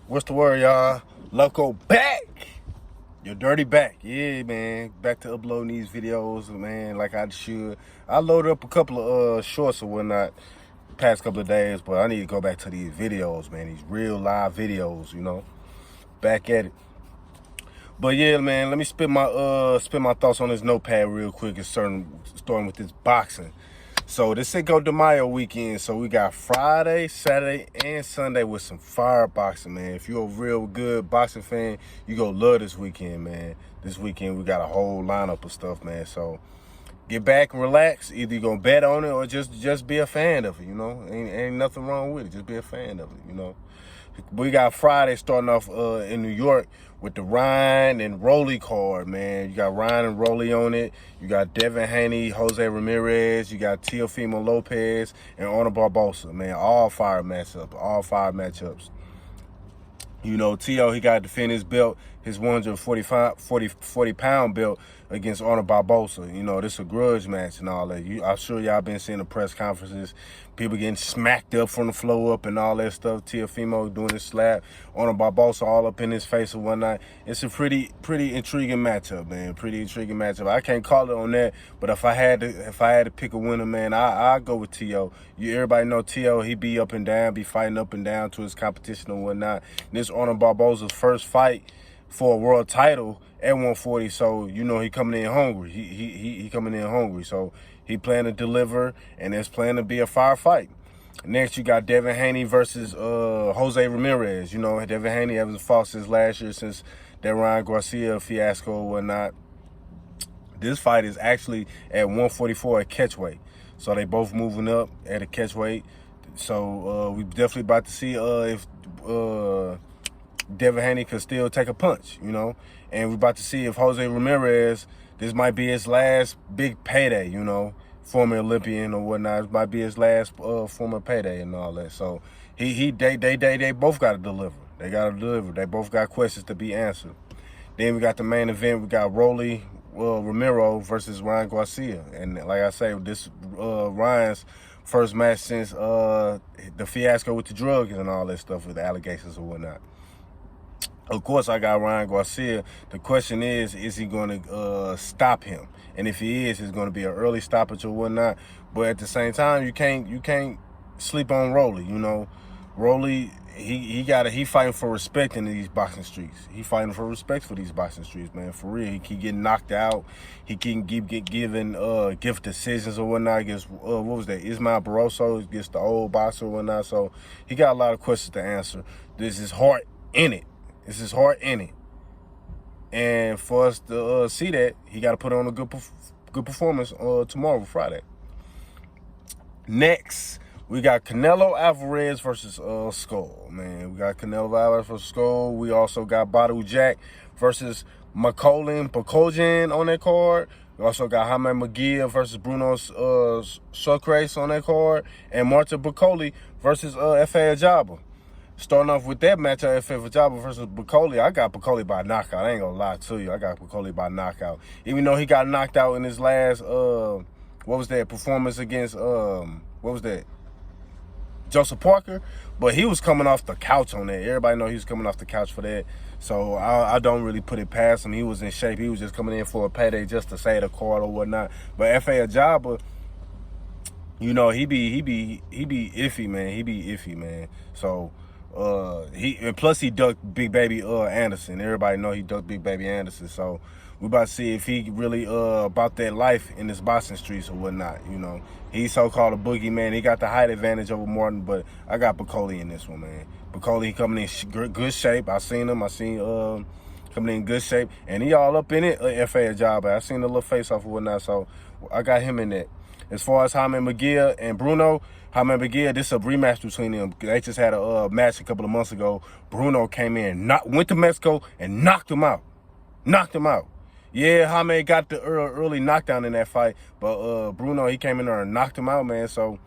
What's the word, y'all? Loco back. Your dirty back. Yeah, man. Back to uploading these videos, man, like I should. I loaded up a couple of shorts or whatnot past couple of days, but I need to go back to these videos, man. These real live videos, Back at it. But yeah, man, let me spit my thoughts on this notepad real quick and starting with this boxing. So this Cinco de Mayo weekend, so we got Friday, Saturday, and Sunday with some fire boxing, man. If you're a real good boxing fan, you gonna love this weekend, man. This weekend we got a whole lineup of stuff, man. So get back and relax. Either you're gonna bet on it or just be a fan of it, Ain't nothing wrong with it. Just be a fan of it, We got Friday starting off in New York with the Ryan and Rolly card, man. You got Ryan and Rolly on it. You got Devin Haney, Jose Ramirez. You got Teofimo Lopez and Arnold Barbosa, man. All fire matchups. T.O., he got to defend his belt, his 40-pound belt against Arnold Barbosa. This is a grudge match and all that. I'm sure y'all been seeing the press conferences, people getting smacked up from the floor up and all that stuff. Teofimo doing his slap, Arnold Barbosa all up in his face and whatnot. It's a pretty intriguing matchup, man. Pretty intriguing matchup. I can't call it on that, but if I had to pick a winner, man, I'll go with T.O. Everybody know T.O., he be up and down, be fighting up and down to his competition and whatnot. This Arnold Barbosa's first fight for a world title at 140, so he coming in hungry. He coming in hungry, so he plan to deliver, and it's plan to be a fire fight. Next, you got Devin Haney versus Jose Ramirez. Devin Haney hasn't fought since last year, since that Ryan Garcia fiasco or whatnot. This fight is actually at 144 at catchweight, so they both moving up at a catchweight. So we definitely about to see if Devin Haney could still take a punch, and we're about to see if Jose Ramirez, this might be his last big payday, former Olympian or whatnot. It might be his last former payday and all that. So they both got to deliver. They got to deliver. They both got questions to be answered. Then we got the main event. We got Rolly Romero versus Ryan Garcia, and like I say, this Ryan's first match since the fiasco with the drugs and all that stuff with the allegations and whatnot. Of course, I got Ryan Garcia. The question is he going to stop him? And if he is, it's going to be an early stoppage or whatnot. But at the same time, you can't sleep on Rolly. Rolly, he fighting for respect in these boxing streets. He fighting for respect for these boxing streets, man. For real, he keep getting knocked out. He keep given gift decisions or whatnot against what was that? Ismael Barroso against the old boxer or whatnot. So he got a lot of questions to answer. This is heart in it. And for us to see that, he got to put on a good performance tomorrow, Friday. Next, we got Canelo Alvarez versus Skull, man. We got Canelo Alvarez versus Skull. We also got Badu Jack versus Bakolian on that card. We also got Jaime Magia versus Bruno Socrates on that card. And Martin Bakoli versus F.A. Ajaba. Starting off with that matchup, F.A. Ajaba versus Bakoli, I got Bakoli by knockout. I ain't gonna lie to you. I got Bakoli by knockout. Even though he got knocked out in his last, performance against, Joseph Parker, but he was coming off the couch on that. Everybody know he was coming off the couch for that. So I don't really put it past him. He was in shape. He was just coming in for a payday just to say the card or whatnot. But F.A. Ajaba, he be iffy, man. He be iffy, man. So plus he ducked Big Baby Anderson. Everybody know he ducked Big Baby Anderson. So we about to see if he really about that life in this boxing streets or whatnot. He's so-called a boogeyman. He got the height advantage over Martin, but I got Bakoli in this one, man. Bakoli coming in good shape. I seen him. Coming in good shape, and he all up in it. F.A. Ajaba. I seen the little face off or whatnot, so I got him in that. As far as Jaime Magia and Bruno, Jaime Magia, this is a rematch between them. They just had a match a couple of months ago. Bruno came in, went to Mexico, and knocked him out. Yeah, Jaime got the early knockdown in that fight, but Bruno, he came in there and knocked him out, man. So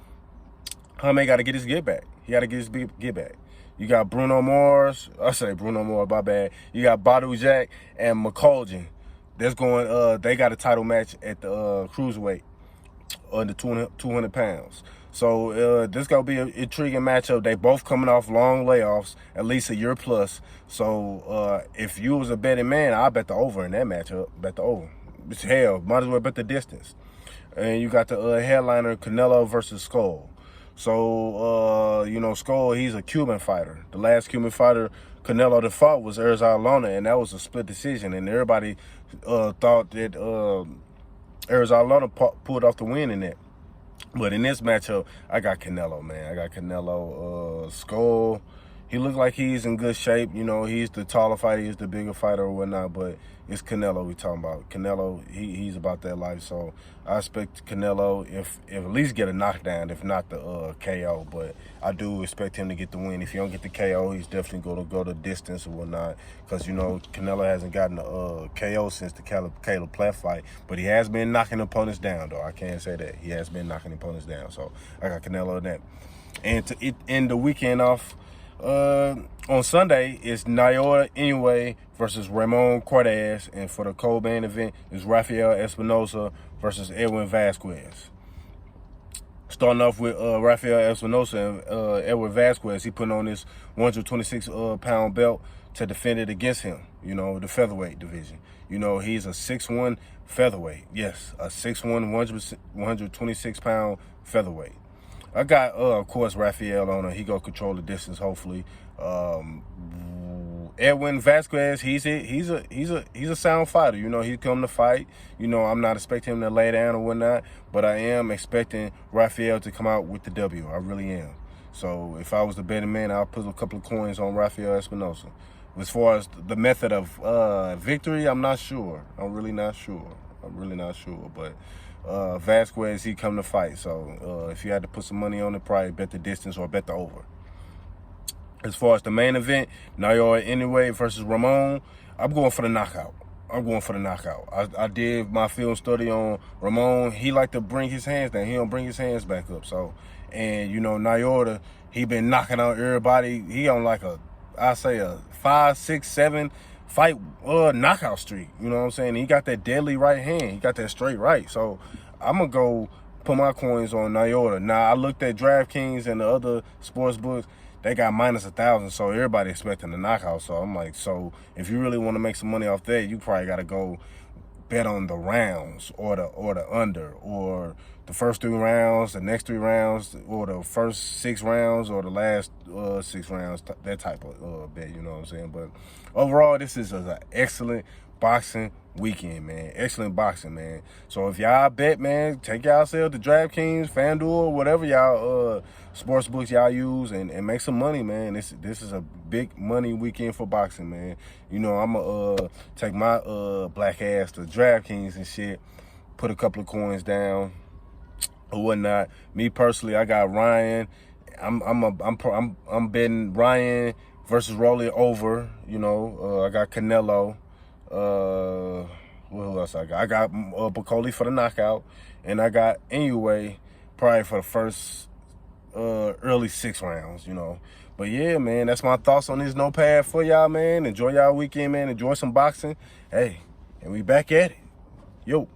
Jaime got to get his get back. He got to get his get back. You got Bruno Mars. My bad. You got Badu Jack and McColgan. That's going. They got a title match at the cruiserweight under 200 pounds. So this gonna be an intriguing matchup. They both coming off long layoffs, at least a year plus. So if you was a betting man, I bet the over in that matchup. Bet the over. Hell, might as well bet the distance. And you got the headliner Canelo versus Skull. So you know, Skull, he's a Cuban fighter. The last Cuban fighter Canelo that fought was Arizona, and that was a split decision. And everybody thought that Arizona pulled off the win in that. But in this matchup, I got Canelo, man. I got Canelo. Skull, he looked like he's in good shape. You know, he's the taller fighter, he's the bigger fighter or whatnot. But it's Canelo we talking about. Canelo, he's about that life. So I expect Canelo, if at least get a knockdown, if not the KO. But I do expect him to get the win. If he don't get the KO, he's definitely going to go the distance or whatnot. Because, you know, Canelo hasn't gotten a KO since the Caleb Platt fight. But he has been knocking opponents down, though. I can't say that. He has been knocking opponents down. So I got Canelo in that. And to end the weekend off, on Sunday, it's Naoya Inoue versus Ramon Cortez, and for the co-main event is Rafael Espinosa versus Edwin Vasquez. Starting off with Rafael Espinosa and Edwin Vasquez, he put on this 126-pound belt to defend it against him, you know, the featherweight division. You know, he's a 6'1" featherweight. Yes, a 6'1", 126-pound featherweight. I got, of course, Rafael on her. He gonna control the distance, hopefully. Edwin Vasquez, he's a sound fighter. You know, he's come to fight. You know, I'm not expecting him to lay down or whatnot, but I am expecting Rafael to come out with the W. I really am. So if I was the betting man, I'll put a couple of coins on Rafael Espinosa. As far as the method of victory, I'm not sure. I'm really not sure. But Vasquez, he come to fight. So if you had to put some money on it, probably bet the distance or bet the over. As far as the main event, Naoya Inoue versus Ramon, I'm going for the knockout. I did my film study on Ramon. He like to bring his hands down. He don't bring his hands back up. So, and you know, Naoya, he been knocking out everybody. He on like I say a 5, 6, 7 fight knockout streak. You know what I'm saying? He got that deadly right hand. He got that straight right. So I'm gonna go put my coins on Naoya. Now I looked at DraftKings and the other sports books. They got -1,000, so everybody expecting a knockout. So I'm like, so if you really want to make some money off that, you probably got to go bet on the rounds or the under, or the first 3 rounds, the next 3 rounds, or the first 6 rounds, or the last 6 rounds. That type of bet, you know what I'm saying? But overall, this is an excellent boxing weekend, man. Excellent boxing, man. So if y'all bet, man, take yourself to DraftKings, FanDuel, whatever y'all sports books y'all use, and make some money, man. This is a big money weekend for boxing, man. You know, I'm gonna take my black ass to DraftKings and shit, put a couple of coins down or whatnot. Me personally, I got Ryan. I'm betting Ryan versus Rolly over. You know, I got Canelo. What else I got? I got Bacoli for the knockout, and I got Inoue probably for the first early 6 rounds, you know. But yeah, man, that's my thoughts on this notepad for y'all, man. Enjoy y'all weekend, man. Enjoy some boxing. Hey, and we back at it. Yo.